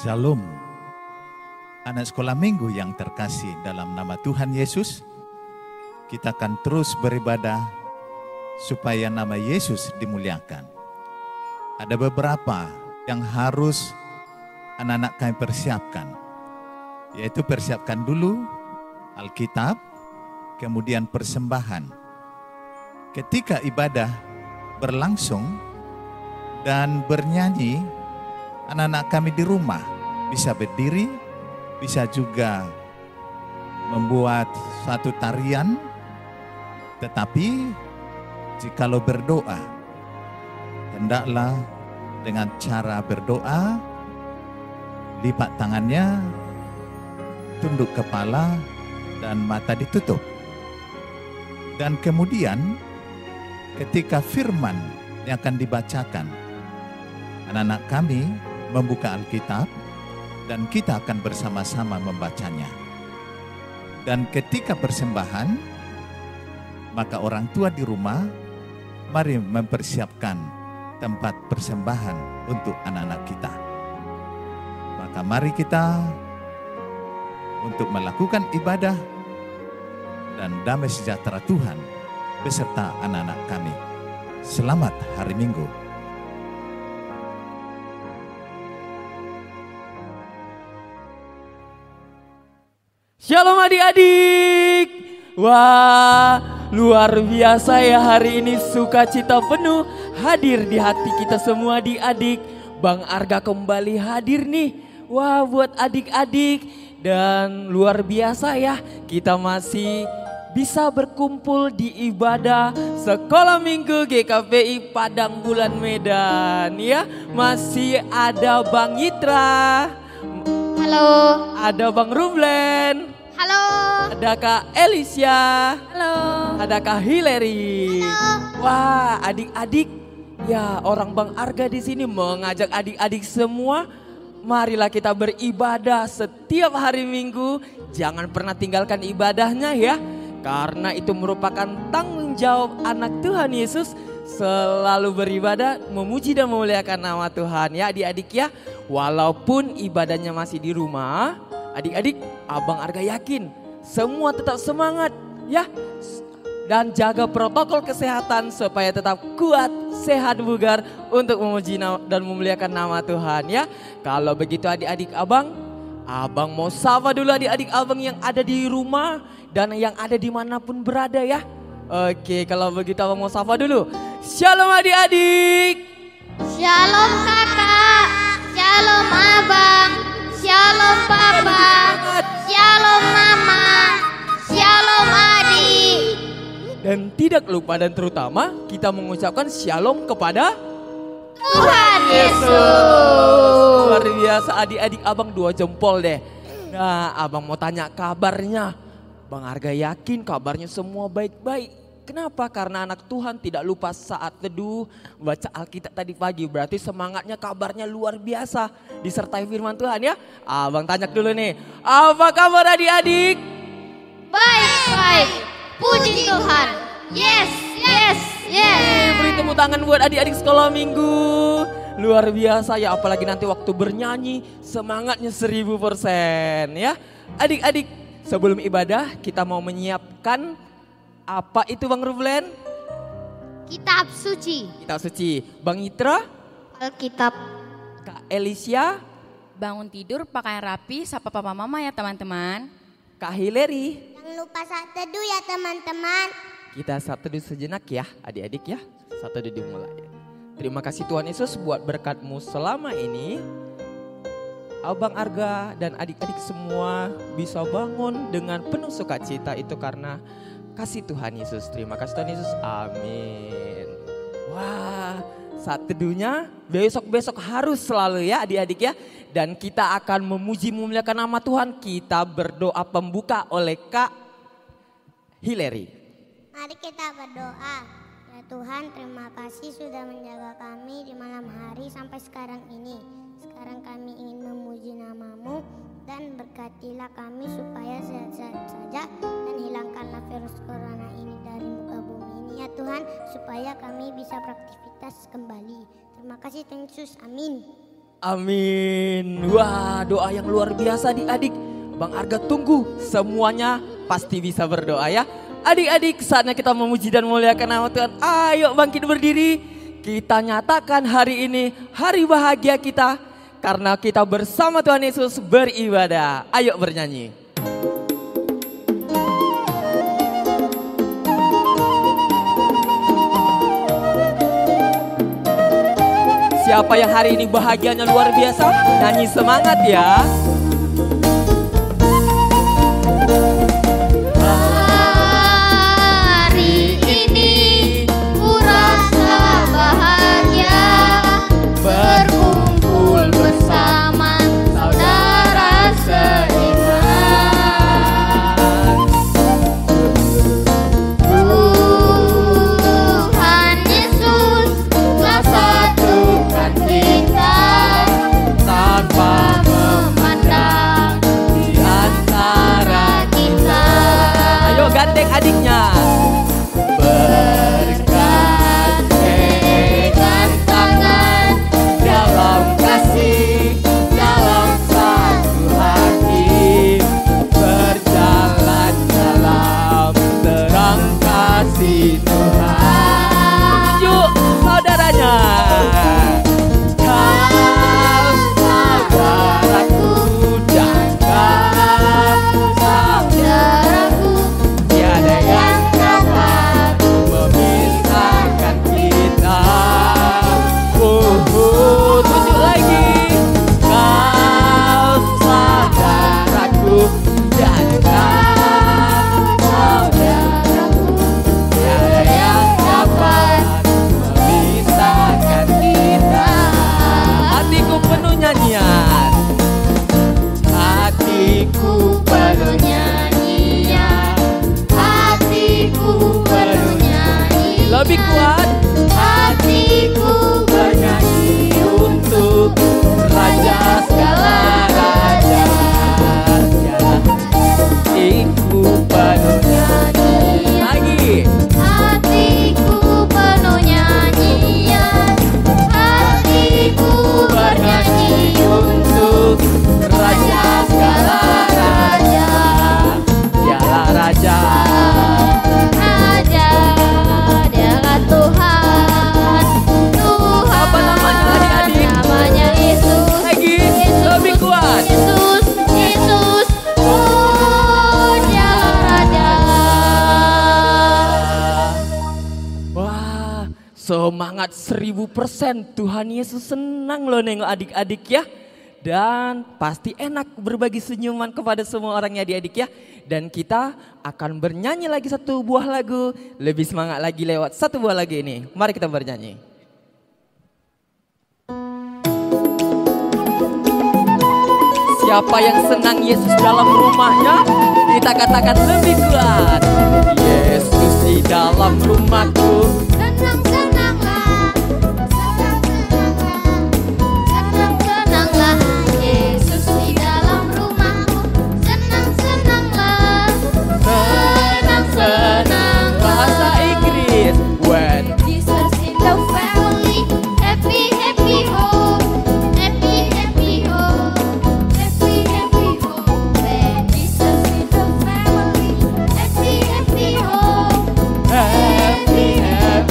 Shalom, anak sekolah minggu yang terkasih dalam nama Tuhan Yesus. Kita akan terus beribadah supaya nama Yesus dimuliakan. Ada beberapa yang harus anak-anak kami persiapkan, yaitu persiapkan dulu Alkitab, kemudian persembahan. Ketika ibadah berlangsung dan bernyanyi, anak-anak kami di rumah bisa berdiri, bisa juga membuat satu tarian. Tetapi jikalau berdoa, hendaklah dengan cara berdoa, lipat tangannya, tunduk kepala, dan mata ditutup. Dan kemudian ketika firman yang akan dibacakan, anak-anak kami membuka Alkitab dan kita akan bersama-sama membacanya. Dan ketika persembahan, maka orang tua di rumah mari mempersiapkan tempat persembahan untuk anak-anak kita. Maka mari kita untuk melakukan ibadah dan damai sejahtera Tuhan beserta anak-anak kami. Selamat hari Minggu. Shalom adik-adik. Wah, luar biasa ya, hari ini sukacita penuh hadir di hati kita semua adik-adik. Bang Arga kembali hadir nih. Wah, buat adik-adik. Dan luar biasa ya, kita masih bisa berkumpul di ibadah Sekolah Minggu GKPI Padang Bulan Medan ya. Masih ada Bang Yitra. Halo. Ada Bang Rublen. Halo. Ada Kak Elisha. Halo. Ada Kak Hilary. Halo. Wah, adik-adik, ya orang Bang Arga di sini mengajak adik-adik semua, marilah kita beribadah setiap hari Minggu. Jangan pernah tinggalkan ibadahnya ya, karena itu merupakan tanggung jawab anak Tuhan Yesus selalu beribadah, memuji dan memuliakan nama Tuhan ya adik-adik ya. Walaupun ibadahnya masih di rumah, adik-adik, Abang Arga yakin semua tetap semangat ya. Dan jaga protokol kesehatan supaya tetap kuat, sehat, bugar untuk memuji dan memuliakan nama Tuhan ya. Kalau begitu adik-adik Abang mau sapa dulu adik-adik Abang yang ada di rumah dan yang ada dimanapun berada ya. Oke, kalau begitu Abang mau sapa dulu. Shalom adik-adik. Shalom kakak. Shalom abang. Shalom papa. Shalom mama. Shalom adik. Dan tidak lupa dan terutama kita mengucapkan shalom kepada Tuhan Yesus. Luar biasa adik-adik Abang 2 jempol deh. Nah, Abang mau tanya kabarnya. Bang Arga yakin kabarnya semua baik-baik. Kenapa? Karena anak Tuhan tidak lupa saat teduh baca Alkitab tadi pagi. Berarti semangatnya, kabarnya luar biasa disertai firman Tuhan ya. Abang tanya dulu nih, apa kabar adik-adik? Baik. Puji Tuhan. Yes. Beri tepuk tangan buat adik-adik sekolah minggu. Luar biasa ya, apalagi nanti waktu bernyanyi semangatnya 1000% ya. Adik-adik, sebelum ibadah kita mau menyiapkan apa itu Bang Rublen? Kitab suci. Kitab suci. Bang Yitra? Alkitab. Kak Elisha? Bangun tidur, pakaian rapi, sapa papa mama ya teman-teman. Kak Hilary? Jangan lupa saat teduh ya teman-teman. Kita saat teduh sejenak ya adik-adik ya. Saat teduh dimulai. Terima kasih Tuhan Yesus buat berkat-Mu selama ini. Abang Arga dan adik-adik semua bisa bangun dengan penuh sukacita, itu karena kasih Tuhan Yesus. Terima kasih Tuhan Yesus. Amin. Wah, saat teduhnya besok-besok harus selalu ya adik-adik ya. Dan kita akan memuji memuliakan nama Tuhan. Kita berdoa pembuka oleh Kak Hilary. Mari kita berdoa. Ya Tuhan, terima kasih sudah menjaga kami di malam hari sampai sekarang ini. Sekarang kami ingin memuji nama-Mu dan berkatilah kami supaya sehat-sehat saja dan hilangkanlah virus corona ini dari muka bumi ini ya Tuhan, supaya kami bisa beraktivitas kembali. Terima kasih Tuhan Yesus, amin. Amin. Wah, doa yang luar biasa adik-adik. Bang Arga tunggu semuanya pasti bisa berdoa ya. Adik-adik, saatnya kita memuji dan memuliakan nama Tuhan. Ayo bangkit berdiri. Kita nyatakan hari ini hari bahagia kita karena kita bersama Tuhan Yesus beribadah. Ayo bernyanyi. Siapa yang hari ini bahagianya luar biasa? Nyanyi semangat ya. Hari ini ku rasa bahagia berkumpul bersama saudara seiman. Tuhan Yesus telah satukan kita tanpa memandang di antara kita. Ayo gandeng adiknya. Bergandengan tangan dalam kasih, dalam satu hati, Berjalan dalam terang kasih Tuhan. Yuk saudaranya. Kau saudaraku dan kau saudaraku, tiada yang dapat memisahkan kita. Tunjuk lagi. Kau saudaraku dan kau saudaraku, tiada yang dapat memisahkan kita. Hatiku penuh nyanyian. Hatiku penuh nyanyian, hatiku penuh nyanyian, lebih kuat. hatiku Bernyanyi untuk Raja segala raja. Hatiku penuh nyanyian. Lagi. hatiku penuh nyanyian, hatiku bernyanyi Untuk Raja segala raja. Dialah Raja. Raja, dialah Tuhan, Tuhan. Apa namanya adik-adik? Namanya Yesus. Lagi. Lebih kuat. Yesus, Yesus, oh dialah Raja. Wah, semangat 1000%. Tuhan Yesus senang loh nengok adik-adik ya. Dan pasti enak berbagi senyuman kepada semua orangnya adik-adik ya. Dan kita akan bernyanyi lagi satu buah lagu. Lebih semangat lagi lewat satu buah lagu ini. Mari kita bernyanyi. Siapa yang senang Yesus dalam rumahnya? Kita katakan lebih kuat. Yesus di dalam rumahku. Senang-senanglah, senang-senanglah, senang-senanglah. Yesus di dalam rumahku. Senang-senanglah, senang-senanglah. Bahasa Inggris. When Jesus in the family, happy happy home, happy happy home, happy happy home. When Jesus in the family, happy happy home, happy, happy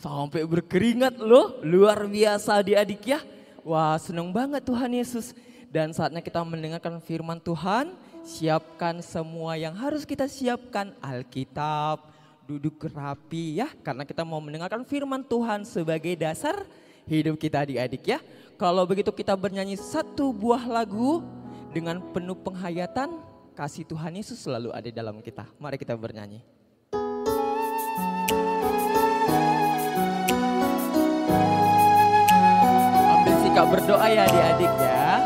Sampai berkeringat loh, luar biasa adik-adik ya. Wah, senang banget Tuhan Yesus. Dan saatnya kita mendengarkan firman Tuhan. Siapkan semua yang harus kita siapkan, Alkitab, duduk rapi ya. Karena kita mau mendengarkan firman Tuhan sebagai dasar hidup kita adik-adik ya. Kalau begitu kita bernyanyi satu buah lagu dengan penuh penghayatan. Kasih Tuhan Yesus selalu ada dalam kita. Mari kita bernyanyi. Ambil sikap berdoa ya adik-adik ya.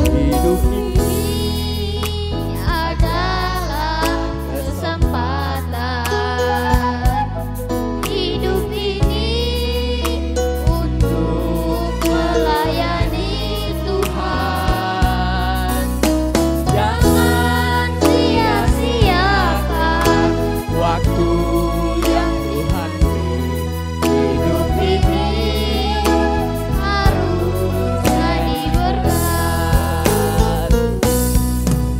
Hidup Ini adalah kesempatan. Hidup ini untuk melayani Tuhan. jangan Sia-siakan waktu yang Tuhan beri. Hidup ini harus jadi berkat.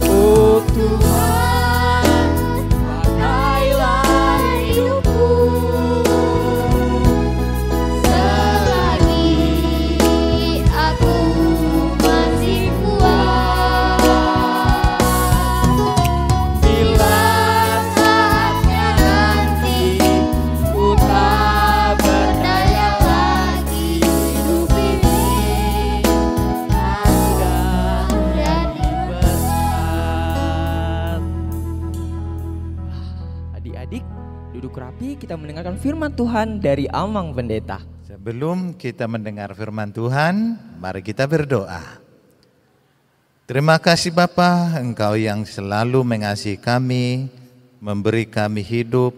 oh Tuhan, pakailah hidupku selagi aku masih kuat. bila Saatnya nanti ku tak berdaya lagi, hidup ini sudah jadi berkat. Adik-adik, duduk rapi, kita mendengarkan firman Tuhan dari Amang Pendeta. Sebelum kita mendengar firman Tuhan, mari kita berdoa. Terima kasih Bapa, Engkau yang selalu mengasihi kami, memberi kami hidup,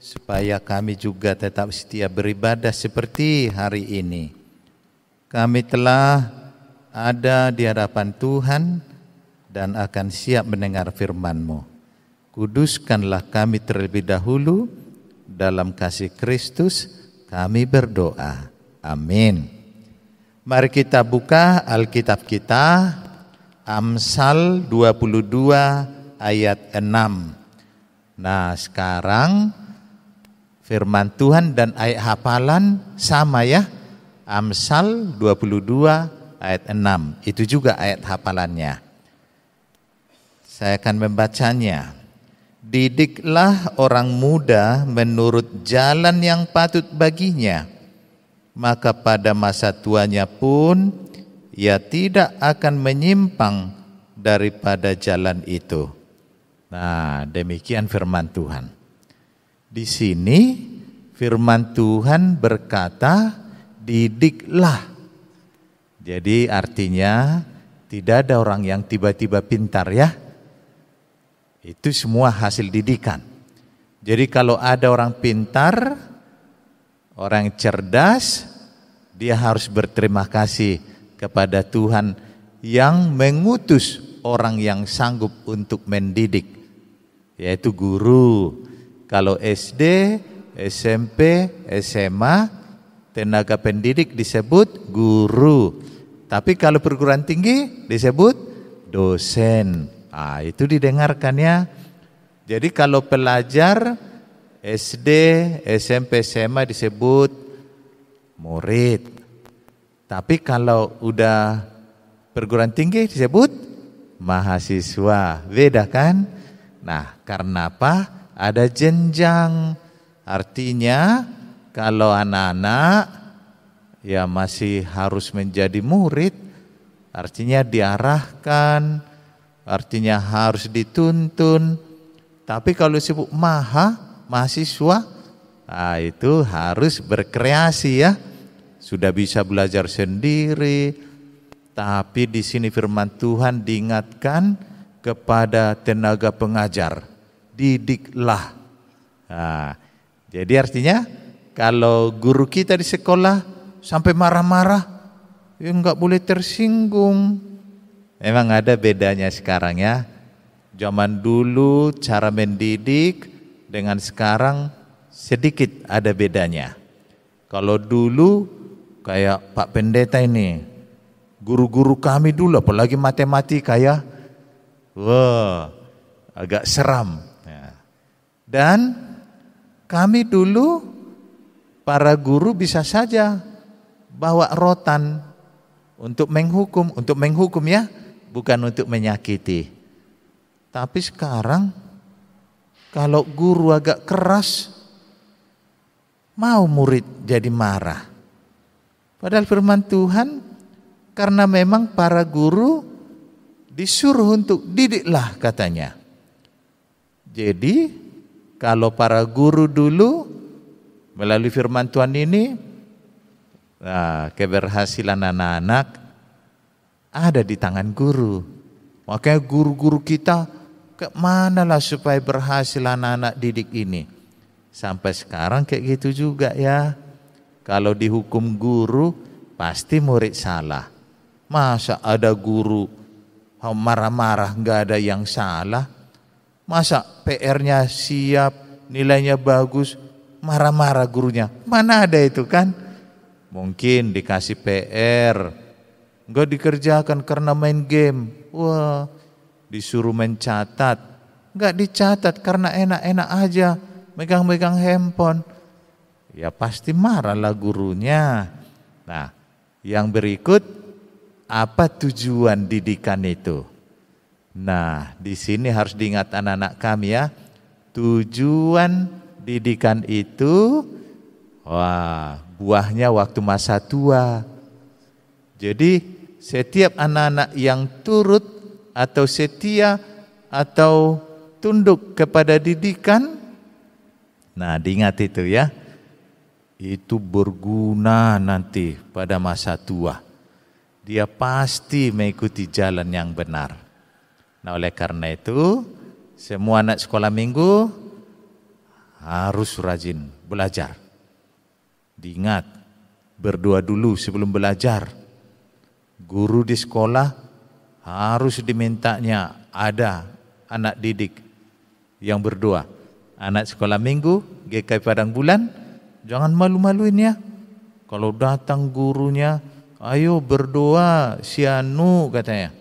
supaya kami juga tetap setia beribadah seperti hari ini. Kami telah ada di hadapan Tuhan dan akan siap mendengar firman-Mu. Kuduskanlah kami terlebih dahulu, dalam kasih Kristus kami berdoa. Amin. Mari kita buka Alkitab kita, Amsal 22 ayat 6. Nah sekarang firman Tuhan dan ayat hafalan sama ya. Amsal 22 ayat 6. Itu juga ayat hafalannya. Saya akan membacanya. Didiklah orang muda menurut jalan yang patut baginya, maka pada masa tuanya pun ia tidak akan menyimpang daripada jalan itu. Nah, demikian firman Tuhan. Di sini firman Tuhan berkata, didiklah. Jadi artinya tidak ada orang yang tiba-tiba pintar ya. Itu semua hasil didikan. Jadi kalau ada orang pintar, orang cerdas, dia harus berterima kasih kepada Tuhan yang mengutus orang yang sanggup untuk mendidik, yaitu guru. Kalau SD, SMP, SMA, tenaga pendidik disebut guru. Tapi kalau perguruan tinggi disebut dosen. Itu didengarkan ya. Jadi kalau pelajar SD, SMP, SMA disebut murid. Tapi kalau udah perguruan tinggi disebut mahasiswa. Beda kan? Nah, karena apa? Ada jenjang. Artinya kalau anak-anak ya masih harus menjadi murid, artinya diarahkan, artinya harus dituntun. Tapi kalau disebut mahasiswa, itu harus berkreasi ya. Sudah bisa belajar sendiri. Tapi di sini firman Tuhan diingatkan kepada tenaga pengajar, didiklah. Nah, jadi artinya kalau guru kita di sekolah sampai marah-marah, ya enggak boleh tersinggung. Memang ada bedanya sekarang ya. Zaman dulu cara mendidik dengan sekarang sedikit ada bedanya. Kalau dulu kayak Pak Pendeta ini, guru-guru kami dulu apalagi matematika ya. Wah, agak seram. Ya. Dan kami dulu para guru bisa saja bawa rotan untuk menghukum ya, bukan untuk menyakiti. Tapi sekarang kalau guru agak keras, mau murid jadi marah. Padahal firman Tuhan, karena memang para guru disuruh untuk didiklah katanya. Jadi kalau para guru dulu melalui firman Tuhan ini, keberhasilan anak-anak ada di tangan guru. Makanya guru-guru kita kemanalah supaya berhasil anak-anak didik ini. Sampai sekarang kayak gitu juga ya. Kalau dihukum guru pasti murid salah. Masa ada guru marah-marah nggak ada yang salah? Masa PR-nya siap, nilainya bagus, marah-marah gurunya? Mana ada itu kan? Mungkin dikasih PR, nggak dikerjakan karena main game. Wah, disuruh mencatat, nggak dicatat karena enak-enak aja, megang-megang handphone. Ya pasti marahlah gurunya. Nah, yang berikut, apa tujuan didikan itu? Nah, di sini harus diingat anak-anak kami ya. Tujuan didikan itu, buahnya waktu masa tua. Jadi setiap anak-anak yang turut atau setia atau tunduk kepada didikan, nah diingat itu ya, itu berguna nanti pada masa tua. Dia pasti mengikuti jalan yang benar. Nah oleh karena itu, semua anak sekolah minggu harus rajin belajar. Diingat, berdoa dulu sebelum belajar. Guru di sekolah harus dimintanya ada anak didik yang berdoa. Anak sekolah minggu, GKI Padang Bulan, jangan malu-maluin ya. Kalau datang gurunya, ayo berdoa, sianu katanya.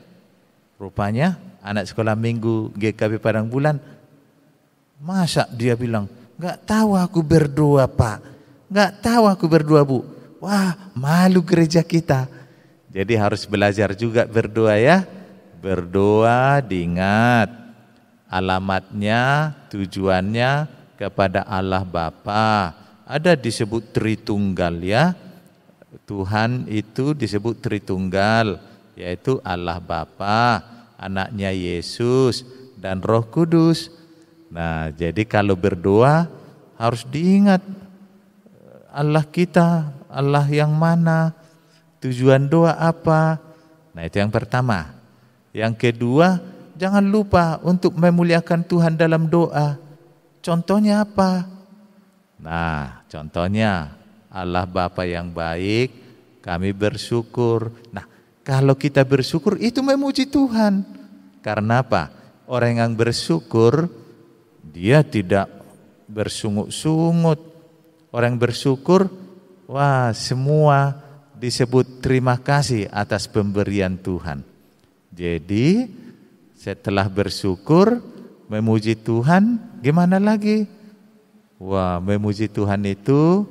Rupanya anak sekolah minggu GKB Padang Bulan, masa dia bilang, gak tahu aku berdoa Pak, gak tahu aku berdoa Bu. Wah, malu gereja kita. Jadi harus belajar juga berdoa ya. Berdoa diingat, alamatnya, tujuannya kepada Allah Bapa. Ada disebut Tritunggal ya. Tuhan itu disebut Tritunggal, yaitu Allah Bapa, anaknya Yesus, dan Roh Kudus. Nah, jadi kalau berdoa harus diingat Allah kita, Allah yang mana, tujuan doa apa. Nah, itu yang pertama. Yang kedua, jangan lupa untuk memuliakan Tuhan dalam doa. Contohnya apa? Nah, contohnya Allah Bapa yang baik, kami bersyukur. Nah, kalau kita bersyukur itu memuji Tuhan. Karena apa? Orang yang bersyukur, dia tidak bersungut-sungut. Orang yang bersyukur, wah semua disebut terima kasih atas pemberian Tuhan. Jadi setelah bersyukur, memuji Tuhan, gimana lagi? Wah, memuji Tuhan itu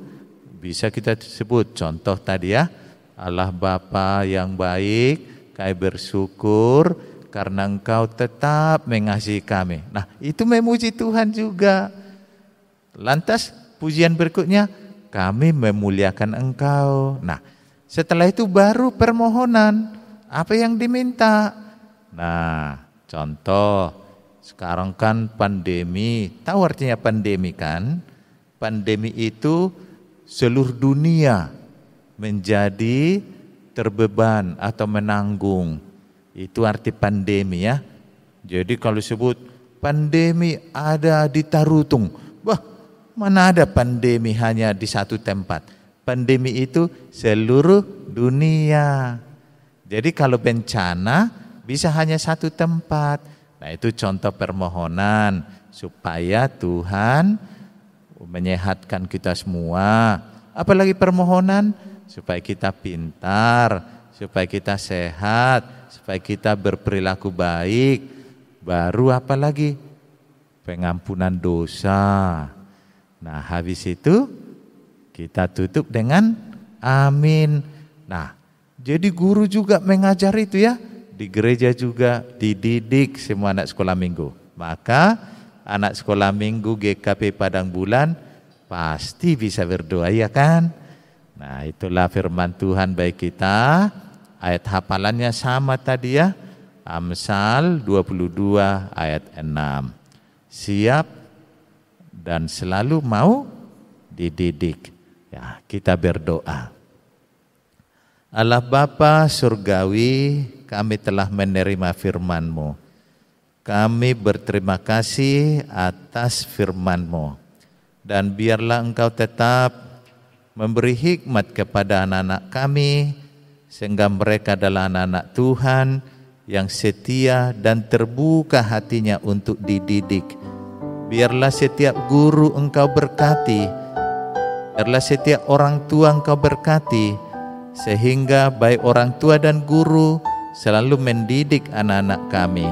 bisa kita sebut contoh tadi ya, Allah Bapa yang baik, kami bersyukur karena Engkau tetap mengasihi kami. Nah, itu memuji Tuhan juga. Lantas pujian berikutnya, kami memuliakan Engkau. Nah, setelah itu baru permohonan. Apa yang diminta? Nah, contoh, sekarang kan pandemi, tahu artinya pandemi kan? Pandemi itu seluruh dunia menjadi terbeban atau menanggung. Itu arti pandemi ya. Jadi kalau sebut pandemi ada di Tarutung, wah mana ada pandemi hanya di satu tempat. Pandemi itu seluruh dunia. Jadi kalau bencana bisa hanya satu tempat. Nah itu contoh permohonan supaya Tuhan menyehatkan kita semua. Apalagi permohonan supaya kita pintar, supaya kita sehat, supaya kita berperilaku baik. Baru apalagi pengampunan dosa. Nah, habis itu kita tutup dengan amin. Nah, jadi guru juga mengajar itu ya. Di gereja juga dididik semua anak sekolah minggu. Maka anak sekolah minggu GKP Padang Bulan pasti bisa berdoa, ya kan? Nah, itulah firman Tuhan bagi kita. Ayat hafalannya sama tadi ya. Amsal 22 ayat 6. Siap dan selalu mau dididik. Ya, kita berdoa. Allah Bapa Surgawi, kami telah menerima firman-Mu. Kami berterima kasih atas firman-Mu. Dan biarlah Engkau tetap memberi hikmat kepada anak-anak kami, sehingga mereka adalah anak-anak Tuhan yang setia dan terbuka hatinya untuk dididik. Biarlah setiap guru Engkau berkati, biarlah setiap orang tua Engkau berkati, sehingga baik orang tua dan guru selalu mendidik anak-anak kami,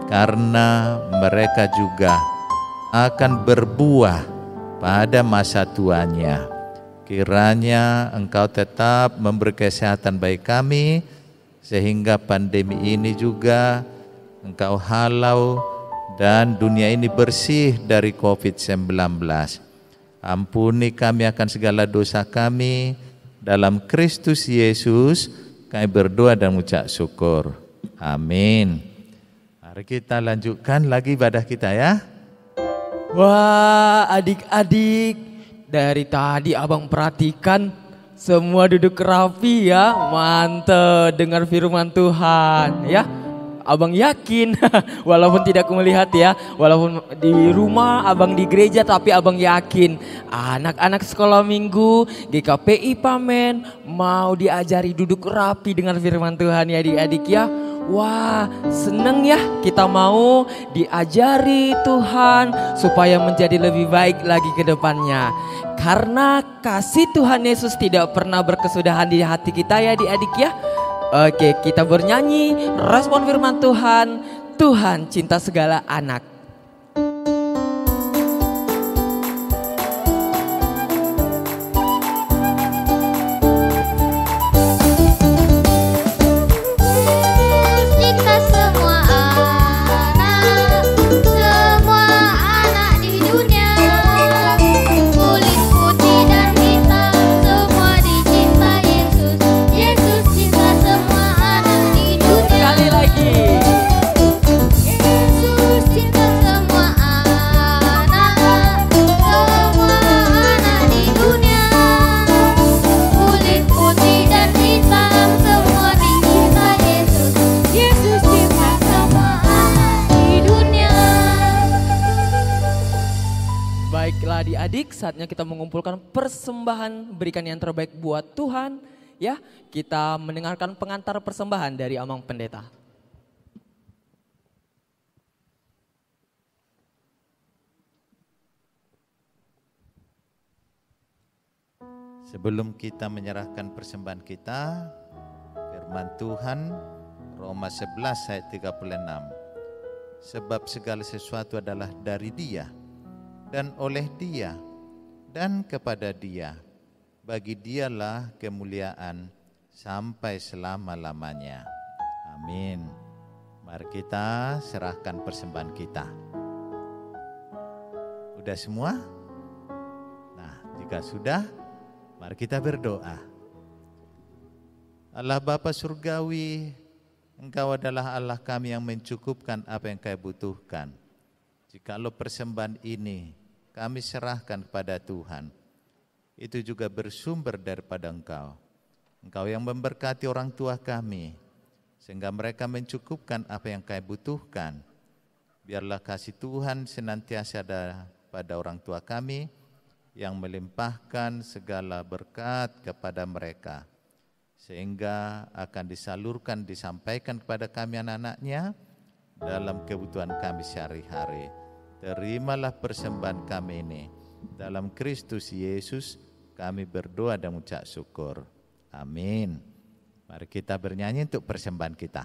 karena mereka juga akan berbuah pada masa tuanya. Kiranya Engkau tetap memberi kesehatan bagi kami, sehingga pandemi ini juga Engkau halau dan dunia ini bersih dari COVID-19. Ampuni kami akan segala dosa kami. Dalam Kristus Yesus kami berdoa dan mengucap syukur. Amin. Mari kita lanjutkan lagi ibadah kita ya. Wah, adik-adik, dari tadi abang perhatikan semua duduk rapi ya. Mantap dengar firman Tuhan ya. Abang yakin, walaupun tidak melihat ya, walaupun di rumah, abang di gereja, tapi abang yakin anak-anak sekolah minggu GKPI Pamen mau diajari duduk rapi dengan firman Tuhan ya adik-adik ya. Wah, seneng ya, kita mau diajari Tuhan supaya menjadi lebih baik lagi ke depannya. Karena kasih Tuhan Yesus tidak pernah berkesudahan di hati kita ya adik-adik ya. Oke, kita bernyanyi respon firman Tuhan. Tuhan cinta segala anak. Cinta semua anak di dunia. Kulit putih dan hitam semua dicinta Yesus. Yesus cinta semua anak di dunia. Sekali lagi. Yesus cinta semua anak di dunia. Kulit putih dan hitam semua dicinta Yesus. Yesus cinta semua anak di dunia. Baiklah adik-adik, saatnya kita mengumpulkan persembahan, berikan yang terbaik buat Tuhan. Ya, kita mendengarkan pengantar persembahan dari Amang Pendeta. Sebelum kita menyerahkan persembahan kita, firman Tuhan Roma 11 ayat 36. Sebab segala sesuatu adalah dari Dia dan oleh Dia dan kepada Dia. Bagi Dialah kemuliaan sampai selama-lamanya. Amin. Mari kita serahkan persembahan kita. Udah semua? Nah, jika sudah, mari kita berdoa. Allah Bapa Surgawi, Engkau adalah Allah kami yang mencukupkan apa yang kami butuhkan. Jikalau persembahan ini kami serahkan pada Tuhan, itu juga bersumber daripada Engkau. Engkau yang memberkati orang tua kami, sehingga mereka mencukupkan apa yang kami butuhkan. Biarlah kasih Tuhan senantiasa ada pada orang tua kami, yang melimpahkan segala berkat kepada mereka, sehingga akan disalurkan, disampaikan kepada kami anak-anaknya dalam kebutuhan kami sehari-hari. Terimalah persembahan kami ini. Dalam Kristus Yesus kami berdoa dan mengucap syukur. Amin. Mari kita bernyanyi untuk persembahan kita.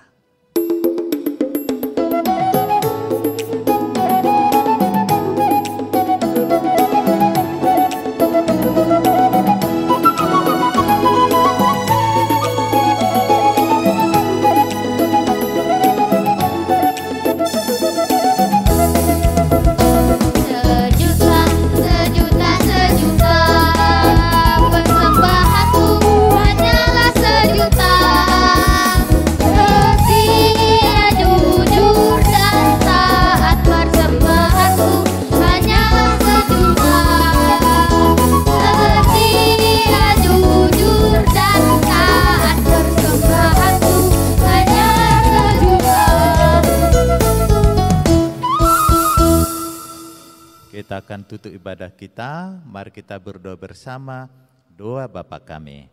Kita akan tutup ibadah kita, mari kita berdoa bersama. Doa Bapa kami.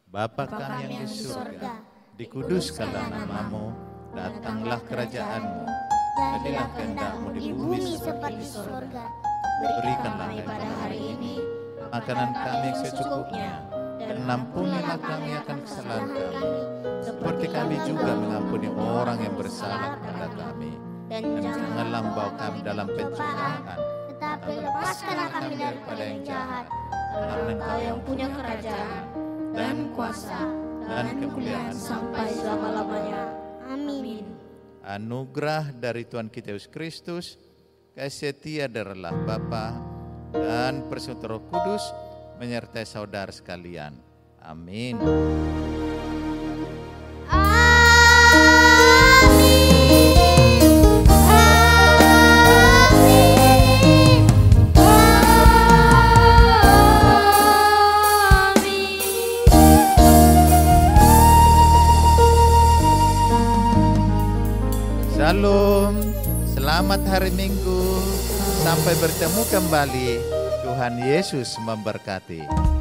Bapa kami yang di surga, dikuduskanlah namamu, datanglah kerajaanmu, jadilah kehendak-mu di bumi seperti di surga. Berikanlah pada hari ini makanan kami yang secukupnya, dan ampunilah kami akan kesalahan kami, seperti kami juga mengampuni orang yang bersalah kepada kami. Dan janganlah membawa kami dalam pencobaan, tetapi lepaskanlah kami daripada yang jahat. Karena Engkau yang punya kerajaan dan kuasa dan kemuliaan sampai selama-lamanya. Amin. Anugerah dari Tuhan kita Yesus Kristus, kasih setia dari Allah Bapa dan persekutuan Roh Kudus menyertai saudara sekalian. Amin. Shalom, selamat hari Minggu, sampai bertemu kembali. Tuhan Yesus memberkati.